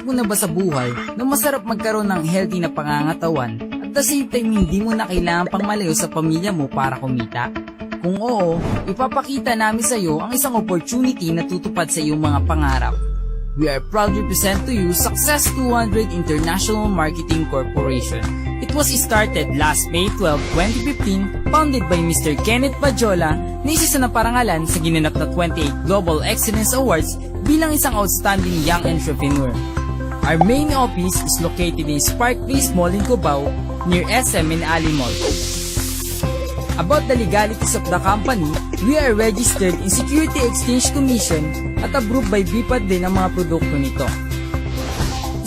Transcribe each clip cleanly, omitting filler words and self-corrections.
mo na ba sa buhay na masarap magkaroon ng healthy na pangangatawan at the same time hindi mo na kailangan pang malayo sa pamilya mo para kumita? Kung oo, ipapakita namin sa iyo ang isang opportunity na tutupad sa iyong mga pangarap. We are proud to present to you Success 200 International Marketing Corporation. It was started last May 12, 2015, founded by Mr. Kenneth Pajola na isa sa naparangalan sa ginanap na 28 Global Excellence Awards bilang isang outstanding young entrepreneur. Our main office is located in Spark Place Mall in Cubao near SM and Ali Mall. About the legalities of the company, we are registered in Security Exchange Commission at approved by BIPAD din ang mga produkto nito.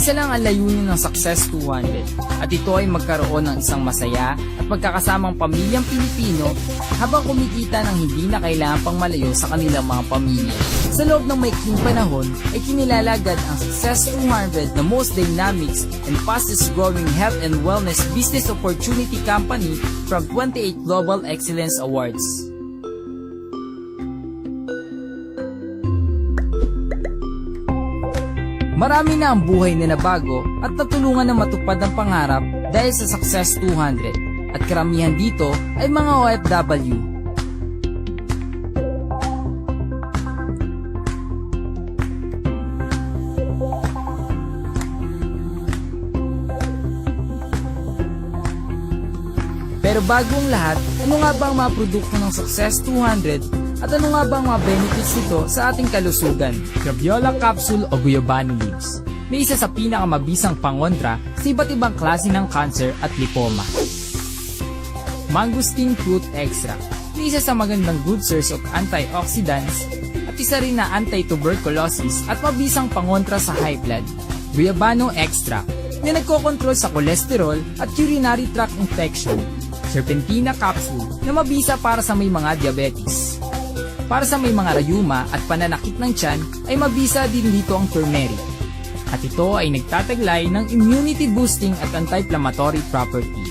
Isa lang ang layunin ng Success 200 at ito ay magkaroon ng isang masaya at magkakasamang pamilyang Pilipino habang kumikita ng hindi na kailangan pang malayo sa kanilang mga pamilya. Sa loob ng maikling panahon ay kinilalagad ang Success 200 na most dynamic and fastest growing health and wellness business opportunity company from 28 Global Excellence Awards. Marami na ang buhay na nabago at natulungan na matupad ang pangarap dahil sa Success 200 at karamihan dito ay mga OFW. Pero bago ang lahat, ano nga ba ang mga produkto ng Success 200 at ano nga ba ang mga benefits nito sa ating kalusugan? Graviola Capsule o Guyabano Leaves na isa sa pinakamabisang pangontra sa iba't ibang klase ng cancer at lipoma. Mangosteen Fruit Extract na isa sa magandang good source of antioxidants at isa rin na anti-tuberculosis at mabisang pangontra sa high blood. Guyabano Extract na nagkokontrol sa cholesterol at urinary tract infection. Serpentina Capsule na mabisa para sa may mga diabetes. Para sa may mga rayuma at pananakit ng tiyan ay mabisa din dito ang turmeric. At ito ay nagtataglay ng immunity boosting at anti-inflammatory property.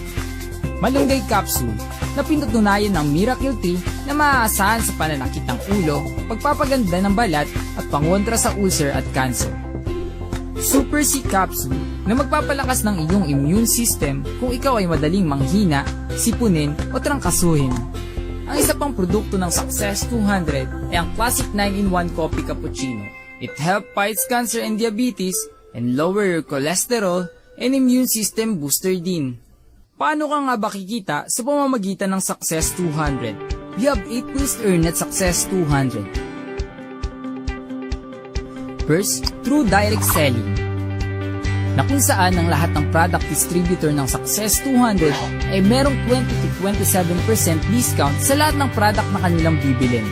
Malunggay Capsule na pinatunayan ng Miracle Tree na maaasahan sa pananakit ng ulo, pagpapaganda ng balat at pangontra sa ulcer at cancer. Super C Capsule na magpapalakas ng iyong immune system kung ikaw ay madaling manghina, sipunin o trangkasuhin. Ang isa pang produkto ng Success 200 ay ang Classic 9-in-1 Coffee Cappuccino. It helps fights cancer and diabetes and lower your cholesterol and immune system booster din. Paano ka nga ba kikita sa pamamagitan ng Success 200? We have 8 ways to earn at Success 200. First, through direct selling, na kung saan ang lahat ng product distributor ng Success 200 ay merong 20 to 27% discount sa lahat ng product na kanilang bibilin.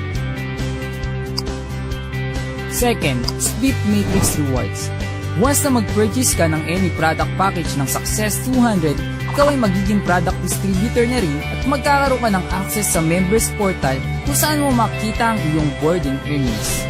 Second, Split Matrix Rewards. Once na mag-purchase ka ng any product package ng Success 200, ikaw ay magiging product distributor na rin at magkakaroon ka ng access sa members portal kung saan mo makita ang iyong board and earnings.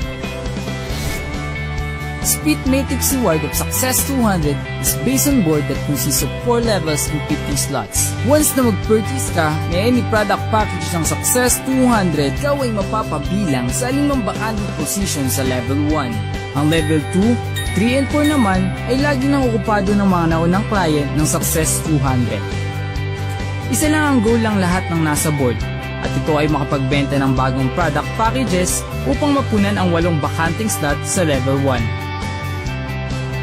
Split Matrix Reward of Success 200 is based on board that consists of 4 levels and 50 slots. Once na mag-purchase ka ng any product package ng Success 200, ikaw ay mapapabilang sa 5 vacant position sa level 1. Ang level 2, 3 and 4 naman ay lagi nang okupado ng mga naunang client ng Success 200. Isa lang ang goal lang lahat ng nasa board at ito ay makapagbenta ng bagong product packages upang mapunan ang 8 bakanting slot sa level 1.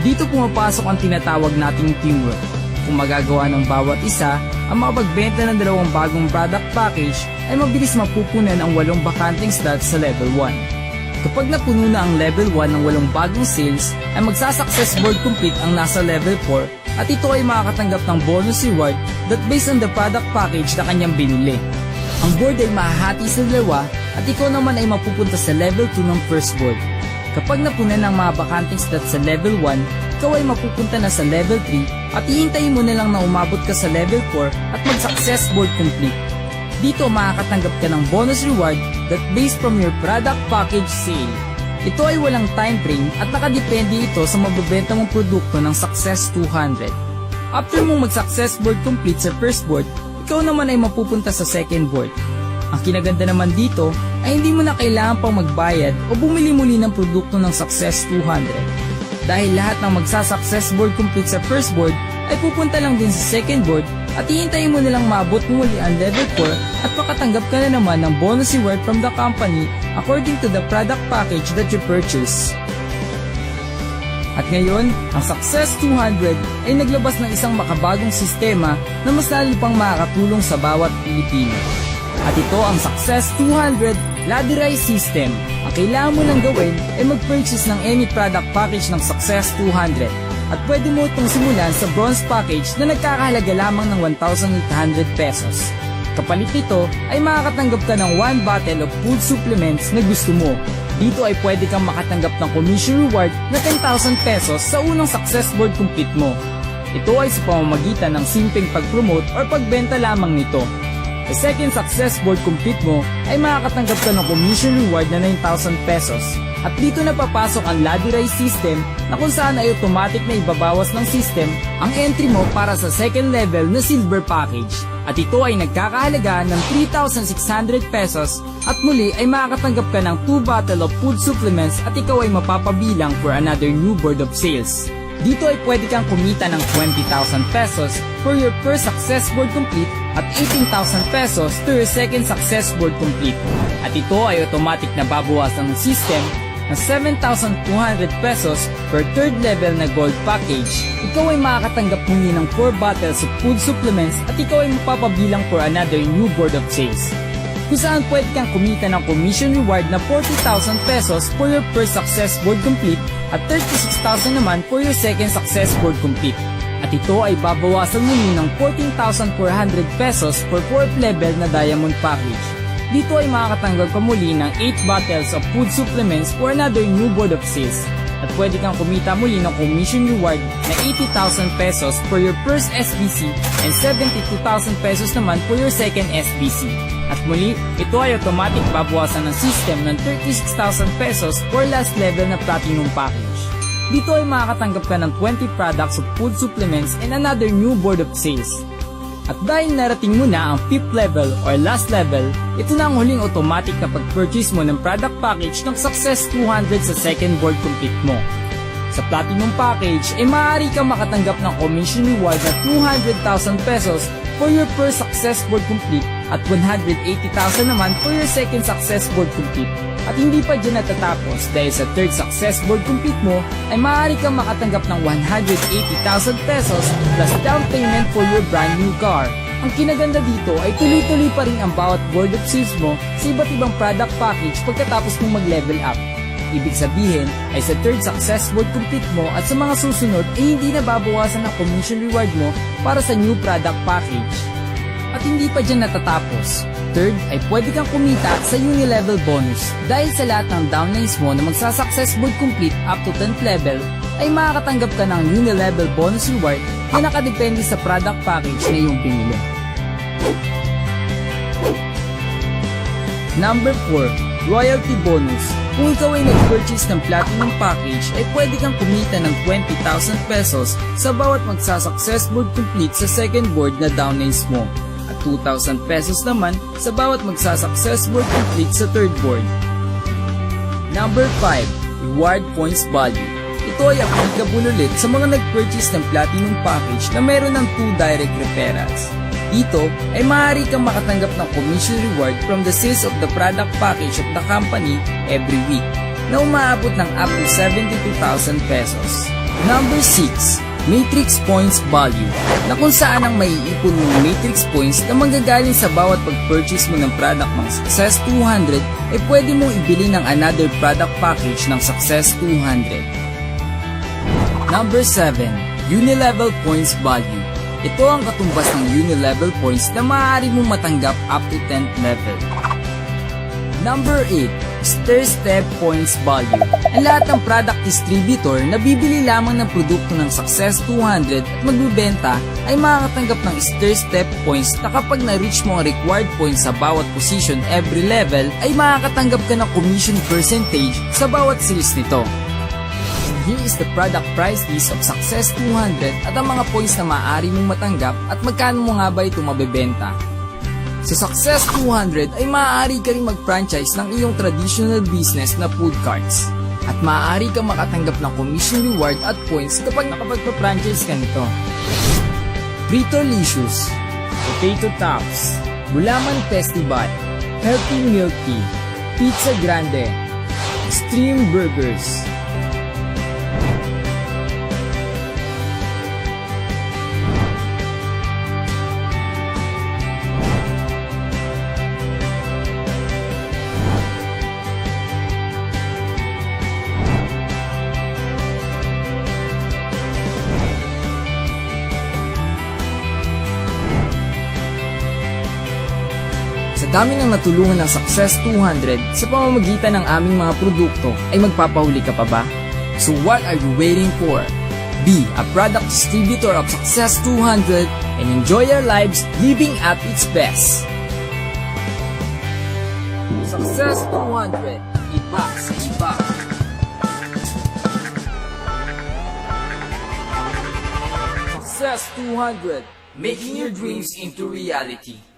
Dito pumapasok ang tinatawag nating teamwork. Kung magagawa ng bawat isa ang makapagbenta ng 2 bagong product package ay mabilis mapupunan ang 8 bakanting slots sa level 1. Kapag napuno na ang level 1 ng 8 bagong sales ay magsasuccess board complete ang nasa level 4 at ito ay makakatanggap ng bonus reward that based on the product package na kanyang binili. Ang board ay mahahati sa 2 at ikaw naman ay mapupunta sa level 2 ng first board. Kapag napunan ng mga bakanting slots sa level 1, ikaw ay mapupunta na sa level 3 at hihintayin mo na lang na umabot ka sa level 4 at mag-success board complete. Dito makakatanggap ka ng bonus reward that based from your product package sale. Ito ay walang time frame at nakadepende ito sa mabebenta mong produkto ng Success 200. After mong mag-success board complete sa first board, ikaw naman ay mapupunta sa second board. Ang kinaganda naman dito ay hindi mo na kailangan pang magbayad o bumili muli ng produkto ng Success 200. dahil lahat ng magsa-success board complete sa first board ay pupunta lang din sa second board at hihintayin mo nilang maabot mo muli ang level 4 at makatanggap ka na naman ng bonus reward from the company according to the product package that you purchase. At ngayon, ang Success 200 ay naglabas ng isang makabagong sistema na mas lalo pang makakatulong sa bawat Pilipino. At ito ang Success 200 Ladderized System. Ang kailangan mo lang gawin ay mag-purchase ng any product package ng Success 200 at pwede mo itong simulan sa bronze package na nagkakahalaga lamang ng 1,800 pesos. Kapalit nito ay makakatanggap ka ng 1 bottle of food supplements na gusto mo. Dito ay pwede kang makatanggap ng commission reward na 10,000 pesos sa unang success board complete mo. Ito ay sa pamamagitan ng simpleng pag-promote or pagbenta lamang nito. Sa second success board complete mo ay makakatanggap ka ng commission reward na 9,000 pesos. At dito na papasok ang ladderized system na kung saan ay automatic na ibabawas ng system ang entry mo para sa second level na silver package. At ito ay nagkakahalaga ng 3,600 pesos at muli ay makakatanggap ka ng 2 bottle of food supplements at ikaw ay mapapabilang for another new board of sales. Dito ay pwede kang kumita ng 20,000 pesos for your first success board complete at 18,000 pesos to your second success board complete. At ito ay automatic na babawasan ng system ng 7,200 pesos per third level na gold package. Ikaw ay makakatanggap muli ng 4 bottles of food supplements at ikaw ay mapapabilang for another new board of sales. Kung saan pwede kang kumita ng commission reward na 40,000 pesos for your first success board complete at 36,000 naman for your second success board complete. At ito ay babawasan muli ng 14,400 pesos for 4th level na diamond package. Dito ay makakatanggap ka muli ng 8 bottles of food supplements for another new board of sales. At pwede kang kumita muli ng commission reward na 80,000 pesos for your first SBC and 72,000 pesos naman for your second SBC. At muli, ito ay automatic babawasan ng system ng 36,000 pesos for last level na platinum package. Dito ay makakatanggap ka ng 20 products of food supplements and another new board of sales. At dahil narating mo na ang 5th level or last level, ito na ang huling automatic na pag-purchase mo ng product package ng Success 200 sa second board complete mo. Sa Platinum package, ay maaari kang makatanggap ng commission reward na 200,000 pesos for your first success board complete at 180,000 naman for your second success board complete. At hindi pa dyan natatapos dahil sa third success board complete mo ay maaari kang makatanggap ng 180,000 pesos plus down payment for your brand new car. Ang kinaganda dito ay tuloy-tuloy pa rin ang bawat board of sales mo sa iba't ibang product package pagkatapos mong mag-level up. Ibig sabihin ay sa third success board complete mo at sa mga susunod ay hindi na babawasan ang commission reward mo para sa new product package. At hindi pa dyan natatapos. Third ay pwede kang kumita sa uni-level bonus dahil sa lahat ng downlines mo na magsa-success board complete up to 10th level ay makakatanggap ka ng uni-level bonus reward na nakadepende sa product package na iyong pinili. Number 4, Royalty Bonus. Kung ikaw ay nag-purchase ng Platinum package ay pwede kang kumita ng 20,000 pesos sa bawat magsa-success board complete sa second board na downlines mo. 2,000 pesos naman sa bawat magsa-success board complete sa third board. Number 5, Reward Points Value. Ito ay applicable ulit sa mga nag-purchase ng Platinum package na meron ng 2 direct referrals. Dito ay maaari kang makatanggap ng commission reward from the sales of the product package of the company every week na umaabot ng up to 72,000 pesos. Number 6, Matrix Points Value, na kung saan ang maiipon mong Matrix Points na manggagaling sa bawat pag-purchase mo ng product ng Success 200 ay pwede mong ibili ng another product package ng Success 200. Number 7, Uni-Level Points Value. Ito ang katumbas ng Uni-Level Points na maaari mong matanggap up to 10th level. Number 8, Stair-Step Points Value. Ang lahat ng product distributor na bibili lamang ng produkto ng Success 200 at magbibenta ay makakatanggap ng stair-step points na kapag na-reach mo ang required points sa bawat position every level ay makakatanggap ka ng commission percentage sa bawat sales nito. And here is the product price list of Success 200 at ang mga points na maaari mong matanggap at magkano mo nga ba ito mabebenta. Sa Success 200 ay maaari ka rin mag-franchise ng iyong traditional business na food carts. At maaari kang makatanggap ng commission reward at points kapag nakapagpa-franchise ka nito. Frito-licious, Potato Tops, Gulaman Festival, Healthy Milk Tea, Pizza Grande, Extreme Burgers. Sa dami ng natulungan ng Success 200 sa pamamagitan ng aming mga produkto ay magpapahuli ka pa ba? So what are you waiting for? Be a product distributor of Success 200 and enjoy your lives living at its best. Success 200, iba sa iba. Success 200, making your dreams into reality.